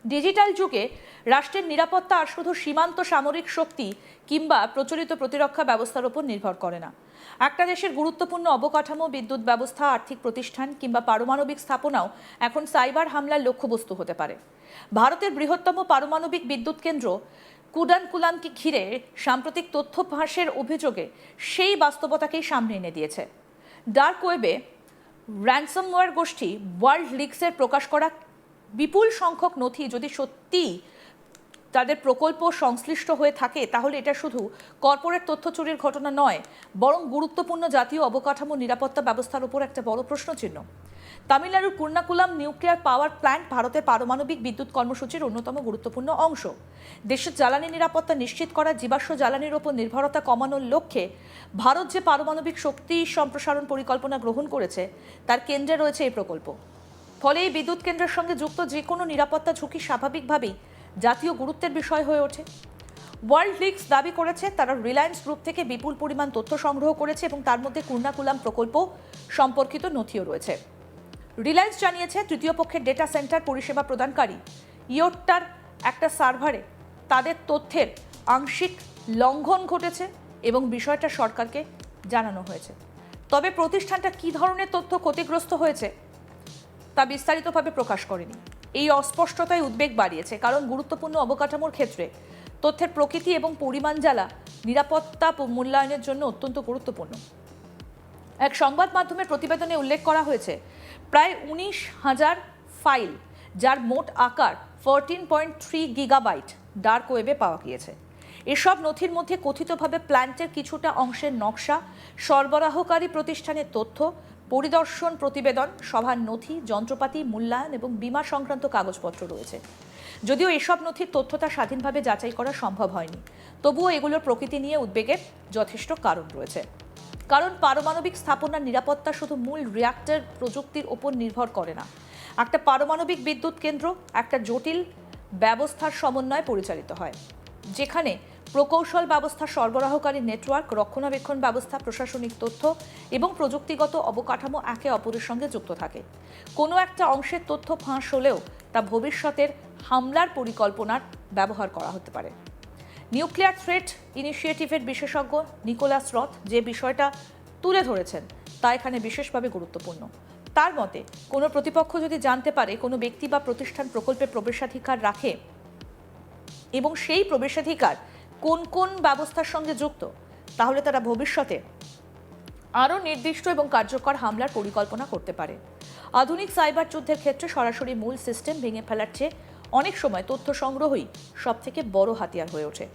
Digital যুগে রাষ্ট্রের নিরাপত্তা আর শুধু সীমান্ত সামরিক শক্তি কিংবা প্রচলিত প্রতিরক্ষা ব্যবস্থার উপর নির্ভর করে না। একটা দেশের গুরুত্বপূর্ণ অবকাঠামো, বিদ্যুৎ ব্যবস্থা, আর্থিক প্রতিষ্ঠান কিংবা পারমাণবিক স্থাপনাও এখন সাইবার হামলার লক্ষ্যবস্তু হতে পারে। ভারতের বৃহত্তম পারমাণবিক বিদ্যুৎ কেন্দ্র কুডানকুলামকে ঘিরে সাম্প্রতিক তথ্য ফাঁসের অভিযোগে সেই বাস্তবতাকেই সামনে এনে দিয়েছে। ডার্ক ওয়েবে র্যানসমওয়্যার গোষ্ঠী ওয়ার্ল্ড লিক্সের প্রকাশ করা বিপুল সংখ্যক নথি যদি সত্যি তাদের প্রকল্প সংশ্লিষ্ট হয়ে থাকে, তাহলে এটা শুধু কর্পোরেট তথ্য চুরির ঘটনা নয়, বরং গুরুত্বপূর্ণ জাতীয় অবকাঠামো নিরাপত্তা ব্যবস্থার উপর একটা বড় প্রশ্নচিহ্ন। তামিলনাড়ুর কুর্নাকুলাম নিউক্লিয়ার পাওয়ার প্ল্যান্ট ভারতের পারমাণবিক বিদ্যুৎ কর্মসূচির অন্যতম গুরুত্বপূর্ণ অংশ। দেশের জ্বালানি নিরাপত্তা নিশ্চিত করা, জীবাশ্ম জ্বালানির ওপর নির্ভরতা কমানোর লক্ষ্যে ভারত যে পারমাণবিক শক্তি সম্প্রসারণ পরিকল্পনা গ্রহণ করেছে, তার কেন্দ্রে রয়েছে এই প্রকল্প। ফলে এই বিদ্যুৎ কেন্দ্রের সঙ্গে যুক্ত যে কোনো নিরাপত্তা ঝুঁকি স্বাভাবিকভাবেই জাতীয় গুরুত্বের বিষয় হয়ে ওঠে। ওয়ার্ল্ড লিক্স দাবি করেছে তারা রিলায়েন্স গ্রুপ থেকে বিপুল পরিমাণ তথ্য সংগ্রহ করেছে এবং তার মধ্যে কুর্নাকুলাম প্রকল্প সম্পর্কিত নথিও রয়েছে। রিলায়েন্স জানিয়েছে তৃতীয় পক্ষের ডেটা সেন্টার পরিষেবা প্রদানকারী ইয়োট্টার একটা সার্ভারে তাদের তথ্যের আংশিক লঙ্ঘন ঘটেছে এবং বিষয়টা সরকারকে জানানো হয়েছে। তবে প্রতিষ্ঠানটা কী ধরনের তথ্য ক্ষতিগ্রস্ত হয়েছে তা বিস্তারিতভাবে প্রকাশ করেনি। এই অস্পষ্টতায় উদ্বেগ বাড়িয়েছে, কারণ গুরুত্বপূর্ণ অবকাঠামোর ক্ষেত্রে তথ্যের প্রকৃতি এবং পরিমাণ জ্বালা নিরাপত্তা মূল্যায়নের জন্য অত্যন্ত গুরুত্বপূর্ণ। এক সংবাদ মাধ্যমের প্রতিবেদনে উল্লেখ করা হয়েছে প্রায় 19,000 ফাইল, যার মোট আকার 14.3 গিগাবাইট ডার্ক ওয়েবে পাওয়া গিয়েছে। এসব নথির মধ্যে কথিতভাবে প্ল্যান্টের কিছুটা অংশের নকশা, সরবরাহকারী প্রতিষ্ঠানের তথ্য, পরিদর্শন প্রতিবেদন, সভার নথি, যন্ত্রপাতি, মূল্যায়ন এবং বীমা সংক্রান্ত কাগজপত্র রয়েছে। যদিও এসব নথির তথ্যতা স্বাধীনভাবে যাচাই করা সম্ভব হয়নি, তবুও এগুলোর প্রকৃতি নিয়ে উদ্বেগের যথেষ্ট কারণ রয়েছে। কারণ পারমাণবিক স্থাপনার নিরাপত্তা শুধু মূল রিঅ্যাক্টর প্রযুক্তির ওপর নির্ভর করে না। একটা পারমাণবিক বিদ্যুৎ কেন্দ্র একটা জটিল ব্যবস্থার সমন্বয়ে পরিচালিত হয়, যেখানে প্রকৌশল ব্যবস্থা, সরবরাহকারী নেটওয়ার্ক, রক্ষণাবেক্ষণ ব্যবস্থা, প্রশাসনিক তথ্য এবং প্রযুক্তিগত অবকাঠামো একে অপরের সঙ্গে যুক্ত থাকে। কোনো একটা অংশের তথ্য ফাঁস হলেও তা ভবিষ্যতের হামলার পরিকল্পনার ব্যবহার করা হতে পারে। নিউক্লিয়ার থ্রেট ইনিশিয়েটিভের বিশেষজ্ঞ নিকোলাস রথ যে বিষয়টা তুলে ধরেছেন তা এখানে বিশেষভাবে গুরুত্বপূর্ণ। তার মতে, কোনো প্রতিপক্ষ যদি জানতে পারে কোনো ব্যক্তি বা প্রতিষ্ঠান প্রকল্পে প্রবেশাধিকার রাখে এবং সেই প্রবেশাধিকার কোন কোন ব্যবস্থার সঙ্গে যুক্ত, তাহলে তারা ভবিষ্যতে আরও নির্দিষ্ট এবং কার্যকর হামলার পরিকল্পনা করতে পারে। আধুনিক সাইবার যুদ্ধের ক্ষেত্রে সরাসরি মূল সিস্টেম ভেঙে ফেলার চেয়ে অনেক সময় তথ্য সংগ্রহই সবথেকে বড় হাতিয়ার হয়ে ওঠে।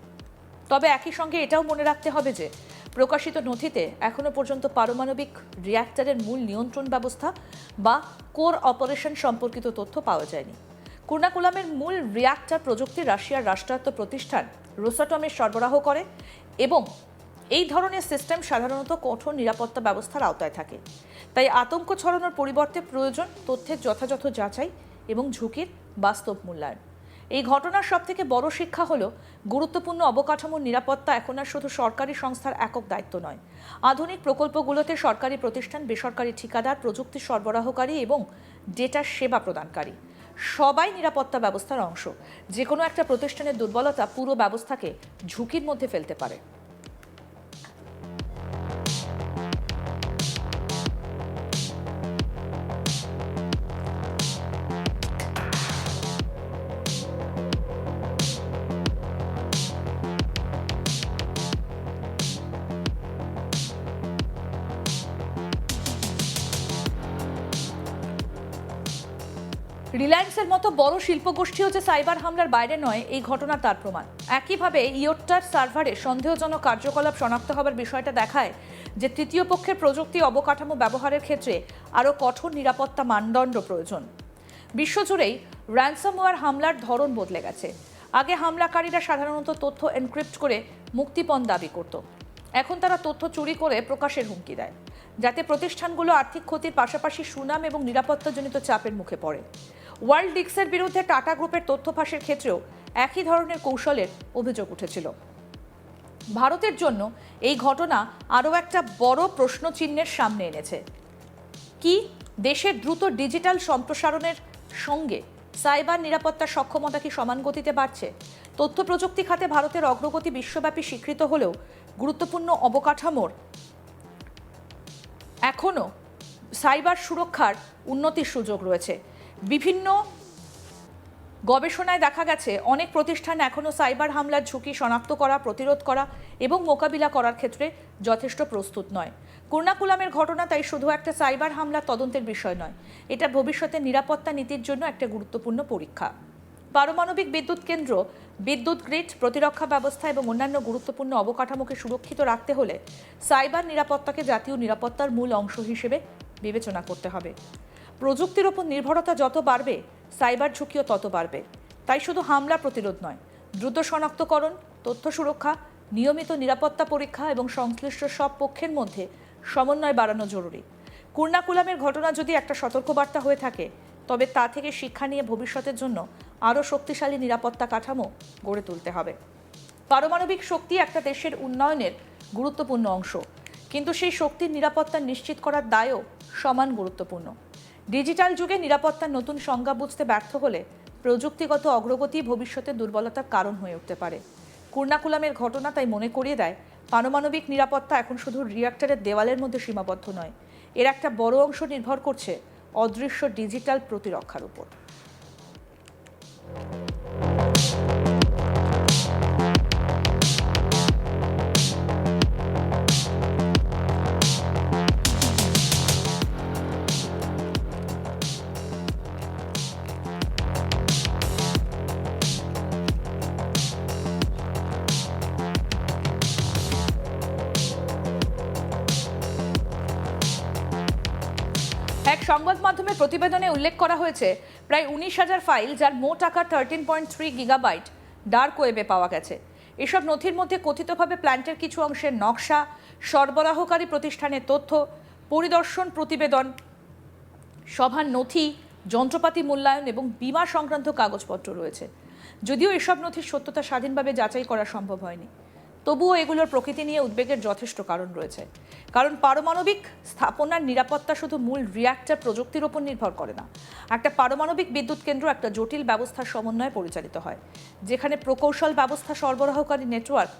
তবে একই সঙ্গে এটাও মনে রাখতে হবে যে প্রকাশিত নথিতে এখনো পর্যন্ত পারমাণবিক রিঅ্যাক্টরের মূল নিয়ন্ত্রণ ব্যবস্থা বা কোর অপারেশন সম্পর্কিত তথ্য পাওয়া যায়নি। কুর্নাকুলামের মূল রিঅ্যাক্টর প্রযুক্তি রাশিয়ার রাষ্ট্রায়ত্ত প্রতিষ্ঠান রোসাটমের সরবরাহ করে এবং এই ধরনের সিস্টেম সাধারণত কঠোর নিরাপত্তা ব্যবস্থার আওতায় থাকে। তাই আতঙ্ক ছড়ানোর পরিবর্তে প্রয়োজন তথ্যের যথাযথ যাচাই এবং ঝুঁকির বাস্তব মূল্যায়ন। এই ঘটনার সবথেকে বড় শিক্ষা হলো গুরুত্বপূর্ণ অবকাঠামোর নিরাপত্তা এখন আর শুধু সরকারি সংস্থার একক দায়িত্ব নয়। আধুনিক প্রকল্পগুলোতে সরকারি প্রতিষ্ঠান, বেসরকারি ঠিকাদার, প্রযুক্তি সরবরাহকারী এবং ডেটা সেবা প্রদানকারী সবাই নিরাপত্তা ব্যবস্থার অংশ। যে কোনো একটা প্রতিষ্ঠানের দুর্বলতা পুরো ব্যবস্থাকে ঝুঁকির মধ্যে ফেলতে পারে। রিলায়েন্সের মতো বড় শিল্পগোষ্ঠীও যে সাইবার হামলার বাইরে নয়, এই ঘটনা তার প্রমাণ। একইভাবে ইয়োট্টার সার্ভারে সন্দেহজনক কার্যকলাপ শনাক্ত হবার বিষয়টা দেখায় যে তৃতীয় পক্ষের প্রযুক্তি অবকাঠামো ব্যবহারের ক্ষেত্রে আরও কঠোর নিরাপত্তা মানদণ্ড প্রয়োজন। বিশ্বজুড়েই র্যানসমওয়্যার হামলার ধরন বদলে গেছে। আগে হামলাকারীরা সাধারণত তথ্য এনক্রিপ্ট করে মুক্তিপণ দাবি করত। এখন তারা তথ্য চুরি করে প্রকাশের হুমকি দেয়, যাতে প্রতিষ্ঠানগুলো আর্থিক ক্ষতির পাশাপাশি সুনাম এবং নিরাপত্তাজনিত চাপের মুখে পড়ে। ওয়ার্ল্ড লিক্সের বিরুদ্ধে টাটা গ্রুপের তথ্য ফাঁসের ক্ষেত্রেও একই ধরনের কৌশলের অভিযোগ উঠেছিল। ভারতের জন্য এই ঘটনা আরও একটা বড় প্রশ্নচিহ্নের সামনে এনেছে। কি দেশের দ্রুত ডিজিটাল সম্প্রসারণের সঙ্গে সাইবার নিরাপত্তার সক্ষমতা কি সমান গতিতে বাড়ছে? তথ্য প্রযুক্তি খাতে ভারতের অগ্রগতি বিশ্বব্যাপী স্বীকৃত হলেও গুরুত্বপূর্ণ অবকাঠামোর এখনও সাইবার সুরক্ষার উন্নতির সুযোগ রয়েছে। বিভিন্ন গবেষণায় দেখা গেছে অনেক প্রতিষ্ঠান এখনও সাইবার হামলার ঝুঁকি শনাক্ত করা, প্রতিরোধ করা এবং মোকাবিলা করার ক্ষেত্রে যথেষ্ট প্রস্তুত নয়। কুর্নাকুলামের ঘটনা তাই শুধু একটা সাইবার হামলার তদন্তের বিষয় নয়, এটা ভবিষ্যতের নিরাপত্তা নীতির জন্য একটা গুরুত্বপূর্ণ পরীক্ষা। পারমাণবিক বিদ্যুৎ কেন্দ্র, বিদ্যুৎ গ্রিড, প্রতিরক্ষা ব্যবস্থা এবং অন্যান্য গুরুত্বপূর্ণ অবকাঠামোকে সুরক্ষিত রাখতে হলে সাইবার নিরাপত্তাকে জাতীয় নিরাপত্তার মূল অংশ হিসেবে বিবেচনা করতে হবে। প্রযুক্তির ওপর নির্ভরতা যত বাড়বে, সাইবার ঝুঁকিও তত বাড়বে। তাই শুধু হামলা প্রতিরোধ নয়, দ্রুত শনাক্তকরণ, তথ্য সুরক্ষা, নিয়মিত নিরাপত্তা পরীক্ষা এবং সংশ্লিষ্ট সব পক্ষের মধ্যে সমন্বয় বাড়ানো জরুরি। কুর্নাকুলামের ঘটনা যদি একটা সতর্কবার্তা হয়ে থাকে, তবে তা থেকে শিক্ষা নিয়ে ভবিষ্যতের জন্য আরও শক্তিশালী নিরাপত্তা কাঠামো গড়ে তুলতে হবে। পারমাণবিক শক্তি একটা দেশের উন্নয়নের গুরুত্বপূর্ণ অংশ, কিন্তু সেই শক্তির নিরাপত্তা নিশ্চিত করার দায়ও সমান গুরুত্বপূর্ণ। ডিজিটাল যুগে নিরাপত্তার নতুন সংজ্ঞা বুঝতে ব্যর্থ হলে প্রযুক্তিগত অগ্রগতি ভবিষ্যতের দুর্বলতার কারণ হয়ে উঠতে পারে। কুর্নাকুলামের ঘটনা তাই মনে করিয়ে দেয়, পারমাণবিক নিরাপত্তা এখন শুধু রিঅ্যাক্টরের দেওয়ালের মধ্যে সীমাবদ্ধ নয়, এর একটা বড় অংশ নির্ভর করছে অদৃশ্য ডিজিটাল প্রতিরক্ষার উপর। এক সংবাদ মাধ্যমের প্রতিবেদনে উল্লেখ করা হয়েছে, প্রায় 19,000 ফাইল, যার মোট আকার 13.3 গিগাবাইট ডার্ক ওয়েবে পাওয়া গেছে। এসব নথির মধ্যে কথিতভাবে প্ল্যান্টের কিছু অংশের নকশা, সরবরাহকারী প্রতিষ্ঠানের তথ্য, পরিদর্শন প্রতিবেদন, সভার নথি, যন্ত্রপাতি মূল্যায়ন এবং বীমা সংক্রান্ত কাগজপত্র রয়েছে। যদিও এসব নথির সত্যতা স্বাধীনভাবে যাচাই করা সম্ভব হয়নি, তবুও এগুলোর প্রকৃতি নিয়ে উদ্বেগের যথেষ্ট কারণ রয়েছে। কারণ পারমাণবিক স্থাপনার নিরাপত্তা শুধু মূল রিঅ্যাক্টর প্রযুক্তির ওপর নির্ভর করে না। একটা পারমাণবিক বিদ্যুৎ কেন্দ্র একটা জটিল ব্যবস্থার সমন্বয়ে পরিচালিত হয়, যেখানে প্রকৌশল ব্যবস্থা, সরবরাহকারী নেটওয়ার্ক,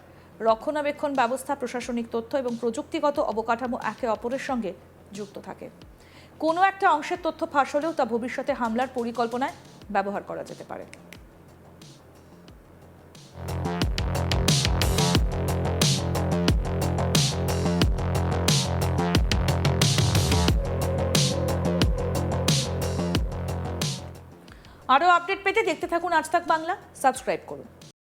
রক্ষণাবেক্ষণ ব্যবস্থা, প্রশাসনিক তথ্য এবং প্রযুক্তিগত অবকাঠামো একে অপরের সঙ্গে যুক্ত থাকে। কোনো একটা অংশের তথ্য ফাঁস হলেও তা ভবিষ্যতে হামলার পরিকল্পনায় ব্যবহার করা যেতে পারে। আরও আপডেট পেতে দেখতে থাকুন আজ তাক বাংলা, সাবস্ক্রাইব করুন।